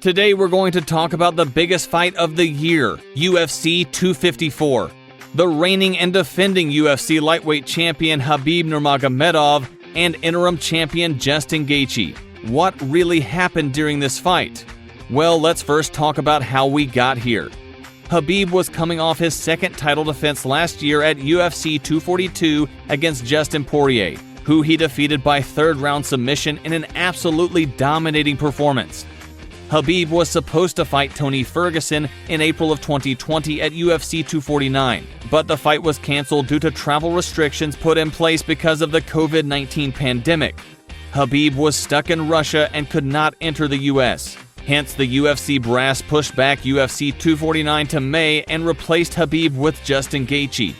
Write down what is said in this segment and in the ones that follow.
Today we're going to talk about the biggest fight of the year, UFC 254. The reigning and defending UFC lightweight champion Khabib Nurmagomedov and interim champion Justin Gaethje. What really happened during this fight? Well, let's first talk about how we got here. Khabib was coming off his second title defense last year at UFC 242 against Justin Poirier, who he defeated by third-round submission in an absolutely dominating performance. Khabib was supposed to fight Tony Ferguson in April of 2020 at UFC 249, but the fight was canceled due to travel restrictions put in place because of the COVID-19 pandemic. Khabib was stuck in Russia and could not enter the US. Hence, the UFC brass pushed back UFC 249 to May and replaced Khabib with Justin Gaethje.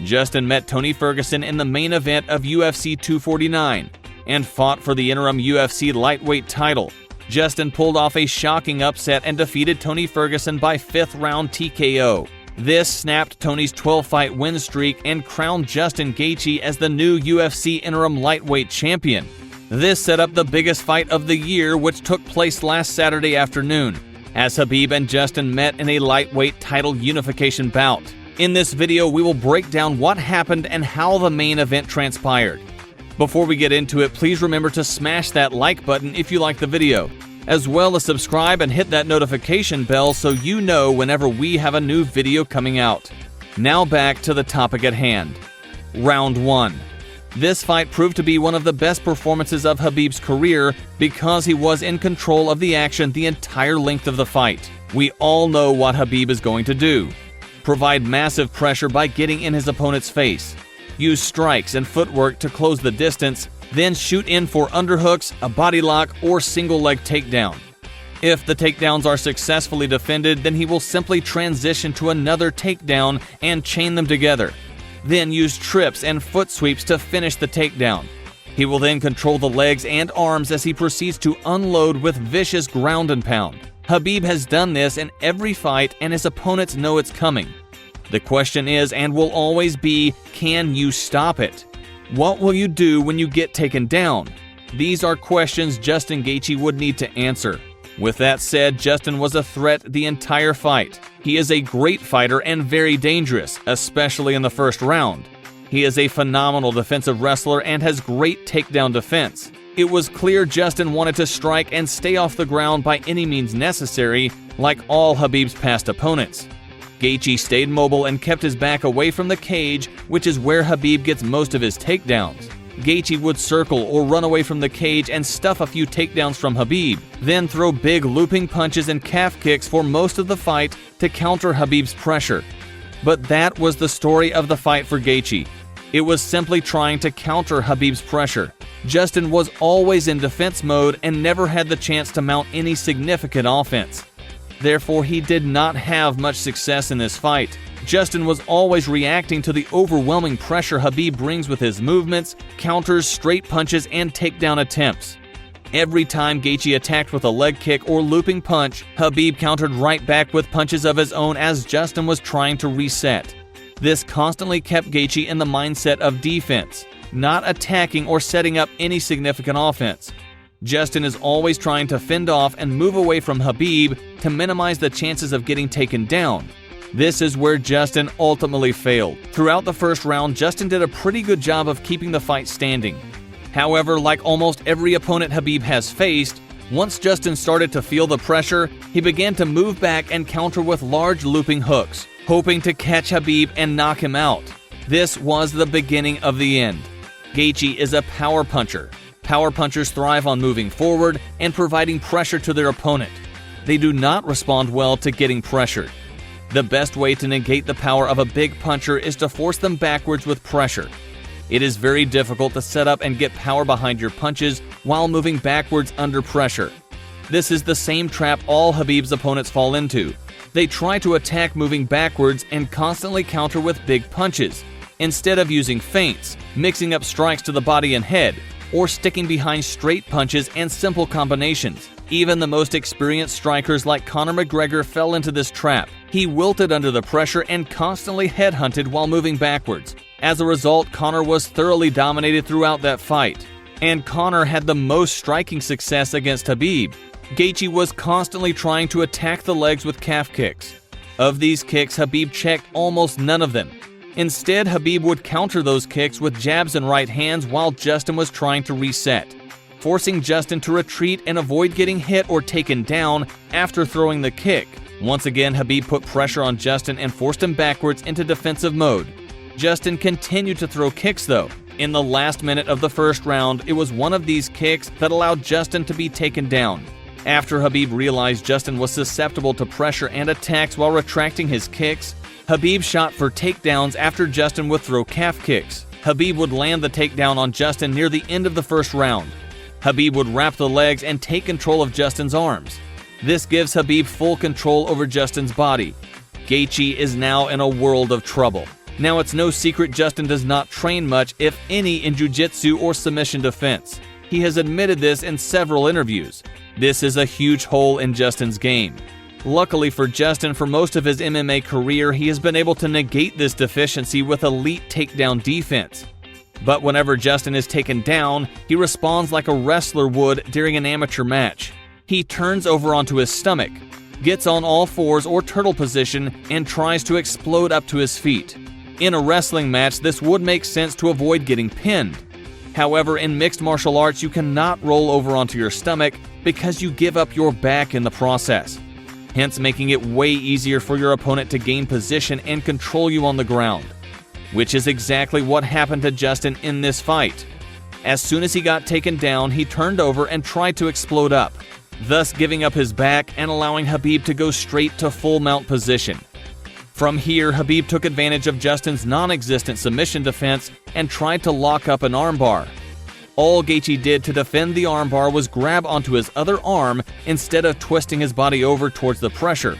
Justin met Tony Ferguson in the main event of UFC 249 and fought for the interim UFC lightweight title. Justin pulled off a shocking upset and defeated Tony Ferguson by fifth-round TKO. This snapped Tony's 12-fight win streak and crowned Justin Gaethje as the new UFC interim lightweight champion. This set up the biggest fight of the year, which took place last Saturday afternoon, as Khabib and Justin met in a lightweight title unification bout. In this video, we will break down what happened and how the main event transpired. Before we get into it, please remember to smash that like button if you like the video, as well as subscribe and hit that notification bell so you know whenever we have a new video coming out. Now back to the topic at hand. Round 1. This fight proved to be one of the best performances of Khabib's career because he was in control of the action the entire length of the fight. We all know what Khabib is going to do. Provide massive pressure by getting in his opponent's face. Use strikes and footwork to close the distance, then shoot in for underhooks, a body lock, or single leg takedown. If the takedowns are successfully defended, then he will simply transition to another takedown and chain them together. Then use trips and foot sweeps to finish the takedown. He will then control the legs and arms as he proceeds to unload with vicious ground and pound. Khabib has done this in every fight and his opponents know it's coming. The question is, and will always be, can you stop it? What will you do when you get taken down? These are questions Justin Gaethje would need to answer. With that said, Justin was a threat the entire fight. He is a great fighter and very dangerous, especially in the first round. He is a phenomenal defensive wrestler and has great takedown defense. It was clear Justin wanted to strike and stay off the ground by any means necessary, like all Khabib's past opponents. Gaethje stayed mobile and kept his back away from the cage, which is where Khabib gets most of his takedowns. Gaethje would circle or run away from the cage and stuff a few takedowns from Khabib, then throw big looping punches and calf kicks for most of the fight to counter Khabib's pressure. But that was the story of the fight for Gaethje. It was simply trying to counter Khabib's pressure. Justin was always in defense mode and never had the chance to mount any significant offense. Therefore, he did not have much success in this fight. Justin was always reacting to the overwhelming pressure Khabib brings with his movements, counters, straight punches, and takedown attempts. Every time Gaethje attacked with a leg kick or looping punch, Khabib countered right back with punches of his own as Justin was trying to reset. This constantly kept Gaethje in the mindset of defense, not attacking or setting up any significant offense. Justin is always trying to fend off and move away from Khabib to minimize the chances of getting taken down. This is where Justin ultimately failed. Throughout the first round, Justin did a pretty good job of keeping the fight standing. However, like almost every opponent Khabib has faced, once Justin started to feel the pressure, he began to move back and counter with large looping hooks, hoping to catch Khabib and knock him out. This was the beginning of the end. Gaethje is a power puncher. Power punchers thrive on moving forward and providing pressure to their opponent. They do not respond well to getting pressured. The best way to negate the power of a big puncher is to force them backwards with pressure. It is very difficult to set up and get power behind your punches while moving backwards under pressure. This is the same trap all Khabib's opponents fall into. They try to attack moving backwards and constantly counter with big punches, instead of using feints, mixing up strikes to the body and head, or sticking behind straight punches and simple combinations. Even the most experienced strikers like Conor McGregor fell into this trap. He wilted under the pressure and constantly headhunted while moving backwards. As a result, Conor was thoroughly dominated throughout that fight. And Conor had the most striking success against Khabib. Gaethje was constantly trying to attack the legs with calf kicks. Of these kicks, Khabib checked almost none of them. Instead, Khabib would counter those kicks with jabs and right hands while Justin was trying to reset, forcing Justin to retreat and avoid getting hit or taken down after throwing the kick. Once again, Khabib put pressure on Justin and forced him backwards into defensive mode. Justin continued to throw kicks though. In the last minute of the first round, it was one of these kicks that allowed Justin to be taken down. After Khabib realized Justin was susceptible to pressure and attacks while retracting his kicks, Khabib shot for takedowns after Justin would throw calf kicks. Khabib would land the takedown on Justin near the end of the first round. Khabib would wrap the legs and take control of Justin's arms. This gives Khabib full control over Justin's body. Gaethje is now in a world of trouble. Now, it's no secret Justin does not train much, if any, in jiu-jitsu or submission defense. He has admitted this in several interviews. This is a huge hole in Justin's game. Luckily for Justin, for most of his MMA career, he has been able to negate this deficiency with elite takedown defense. But whenever Justin is taken down, he responds like a wrestler would during an amateur match. He turns over onto his stomach, gets on all fours or turtle position, and tries to explode up to his feet. In a wrestling match, this would make sense to avoid getting pinned. However, in mixed martial arts, you cannot roll over onto your stomach because you give up your back in the process, hence making it way easier for your opponent to gain position and control you on the ground, which is exactly what happened to Justin in this fight. As soon as he got taken down, he turned over and tried to explode up, thus giving up his back and allowing Khabib to go straight to full mount position. From here, Khabib took advantage of Justin's non-existent submission defense and tried to lock up an armbar. All Gaethje did to defend the armbar was grab onto his other arm instead of twisting his body over towards the pressure.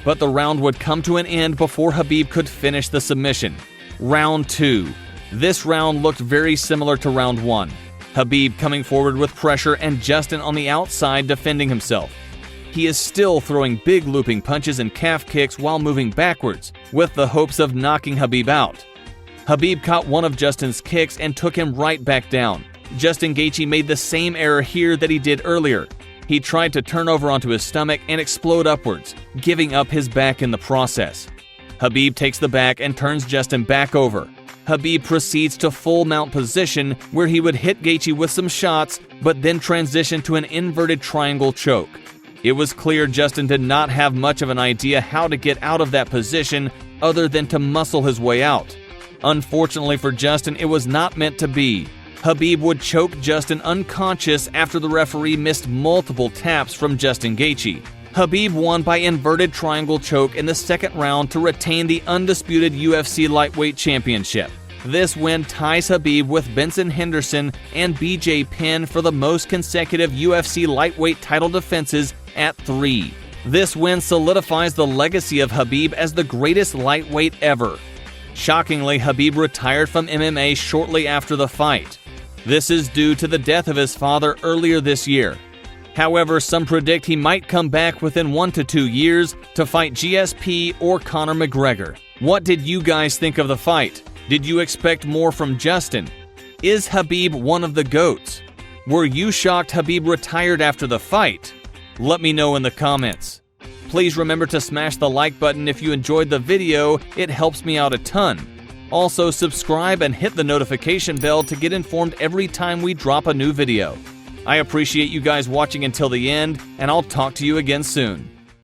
But the round would come to an end before Khabib could finish the submission. Round 2. This round looked very similar to round 1. Khabib coming forward with pressure and Justin on the outside defending himself. He is still throwing big looping punches and calf kicks while moving backwards, with the hopes of knocking Khabib out. Khabib caught one of Justin's kicks and took him right back down. Justin Gaethje made the same error here that he did earlier. He tried to turn over onto his stomach and explode upwards, giving up his back in the process. Khabib takes the back and turns Justin back over. Khabib proceeds to full mount position, where he would hit Gaethje with some shots, but then transition to an inverted triangle choke. It was clear Justin did not have much of an idea how to get out of that position other than to muscle his way out. Unfortunately for Justin, it was not meant to be. Khabib would choke Justin unconscious after the referee missed multiple taps from Justin Gaethje. Khabib won by inverted triangle choke in the second round to retain the undisputed UFC lightweight championship. This win ties Khabib with Benson Henderson and BJ Penn for the most consecutive UFC lightweight title defenses at 3. This win solidifies the legacy of Khabib as the greatest lightweight ever. Shockingly, Khabib retired from MMA shortly after the fight. This is due to the death of his father earlier this year. However, some predict he might come back within 1 to 2 years to fight GSP or Conor McGregor. What did you guys think of the fight? Did you expect more from Justin? Is Khabib one of the GOATs? Were you shocked Khabib retired after the fight? Let me know in the comments. Please remember to smash the like button if you enjoyed the video, it helps me out a ton. Also, subscribe and hit the notification bell to get informed every time we drop a new video. I appreciate you guys watching until the end, and I'll talk to you again soon.